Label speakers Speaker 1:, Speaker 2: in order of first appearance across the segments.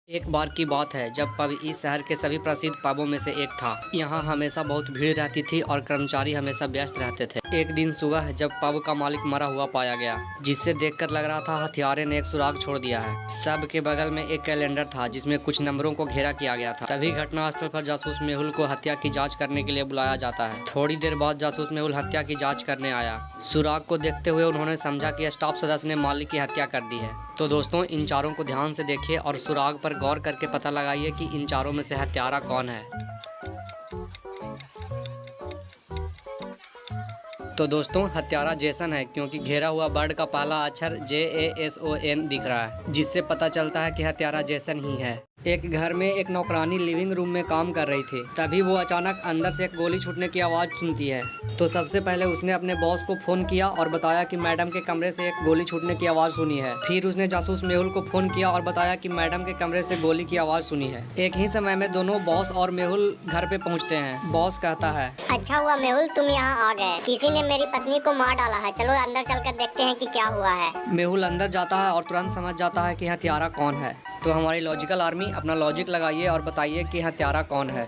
Speaker 1: एक बार की बात है जब पब इस शहर के सभी प्रसिद्ध पबों में से एक था। यहाँ हमेशा बहुत भीड़ रहती थी और कर्मचारी हमेशा व्यस्त रहते थे। एक दिन सुबह जब पब का मालिक मरा हुआ पाया गया, जिससे देखकर लग रहा था हत्यारे ने एक सुराग छोड़ दिया है। सब के बगल में एक कैलेंडर था जिसमें कुछ नंबरों को घेरा किया गया था। तभी घटनास्थल पर जासूस मेहुल को हत्या की जाँच करने के लिए बुलाया जाता है। थोड़ी देर बाद जासूस मेहुल हत्या की जाँच करने आया। सुराग को देखते हुए उन्होंने समझा कि स्टाफ सदस्य ने मालिक की हत्या कर दी है। तो दोस्तों, इन चारों को ध्यान से देखिए और सुराग पर गौर करके पता लगाइए कि इन चारों में से हत्यारा कौन है। तो दोस्तों, हत्यारा जेसन है, क्योंकि घेरा हुआ वर्ड का पहला अक्षर JASON दिख रहा है, जिससे पता चलता है कि हत्यारा जेसन ही है। एक घर में एक नौकरानी लिविंग रूम में काम कर रही थी। तभी वो अचानक अंदर से एक गोली छूटने की आवाज़ सुनती है। तो सबसे पहले उसने अपने बॉस को फ़ोन किया और बताया कि मैडम के कमरे से एक गोली छूटने की आवाज़ सुनी है। फिर उसने जासूस मेहुल को फ़ोन किया और बताया कि मैडम के कमरे से गोली की आवाज़ सुनी है। एक ही समय में दोनों बॉस और मेहुल घर पे पहुँचते हैं। बॉस कहता है,
Speaker 2: अच्छा हुआ मेहुल तुम यहाँ आ गए, किसी ने मेरी पत्नी को मार डाला है। चलो अंदर चलकर देखते हैं कि क्या हुआ है।
Speaker 1: मेहुल अंदर जाता है और तुरंत समझ जाता है कि हत्यारा कौन है। तो हमारी लॉजिकल आर्मी, अपना लॉजिक लगाइए और बताइए कि हत्यारा कौन है।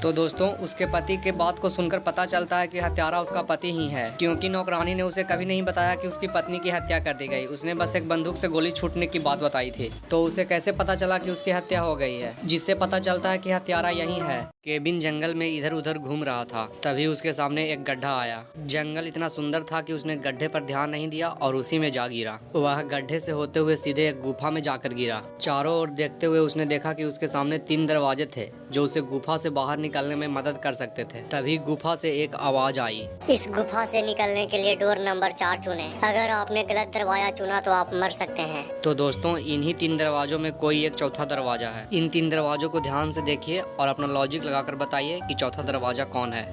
Speaker 1: तो दोस्तों, उसके पति के बात को सुनकर पता चलता है कि हत्यारा उसका पति ही है, क्योंकि नौकरानी ने उसे कभी नहीं बताया कि उसकी पत्नी की हत्या कर दी गई। उसने बस एक बंदूक से गोली छूटने की बात बताई थी। तो उसे कैसे पता चला कि उसकी हत्या हो गई है, जिससे पता चलता है कि हत्यारा यही है। केबिन जंगल में इधर उधर घूम रहा था। तभी उसके सामने एक गड्ढा आया। जंगल इतना सुंदर था कि उसने गड्ढे पर ध्यान नहीं दिया और उसी में जा गिरा। वह गड्ढे से होते हुए सीधे एक गुफा में जाकर गिरा। चारों ओर देखते हुए उसने देखा कि उसके सामने 3 दरवाजे थे जो उसे गुफा से बाहर निकलने में मदद कर सकते थे। तभी गुफा से एक आवाज आई,
Speaker 2: इस गुफा से निकलने के लिए डोर नंबर 4 चुने। अगर आपने गलत दरवाजा चुना तो आप मर सकते हैं।
Speaker 1: तो दोस्तों, इन्हीं 3 दरवाजों में कोई एक चौथा दरवाजा है। इन 3 दरवाजों को ध्यान से देखिए और अपना लॉजिक लगाकर बताइए कि चौथा दरवाजा कौन है।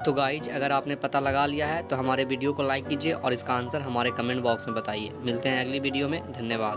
Speaker 1: तो गाइज, अगर आपने पता लगा लिया है तो हमारे वीडियो को लाइक कीजिए और इसका आंसर हमारे कमेंट बॉक्स में बताइए। मिलते हैं अगली वीडियो में। धन्यवाद।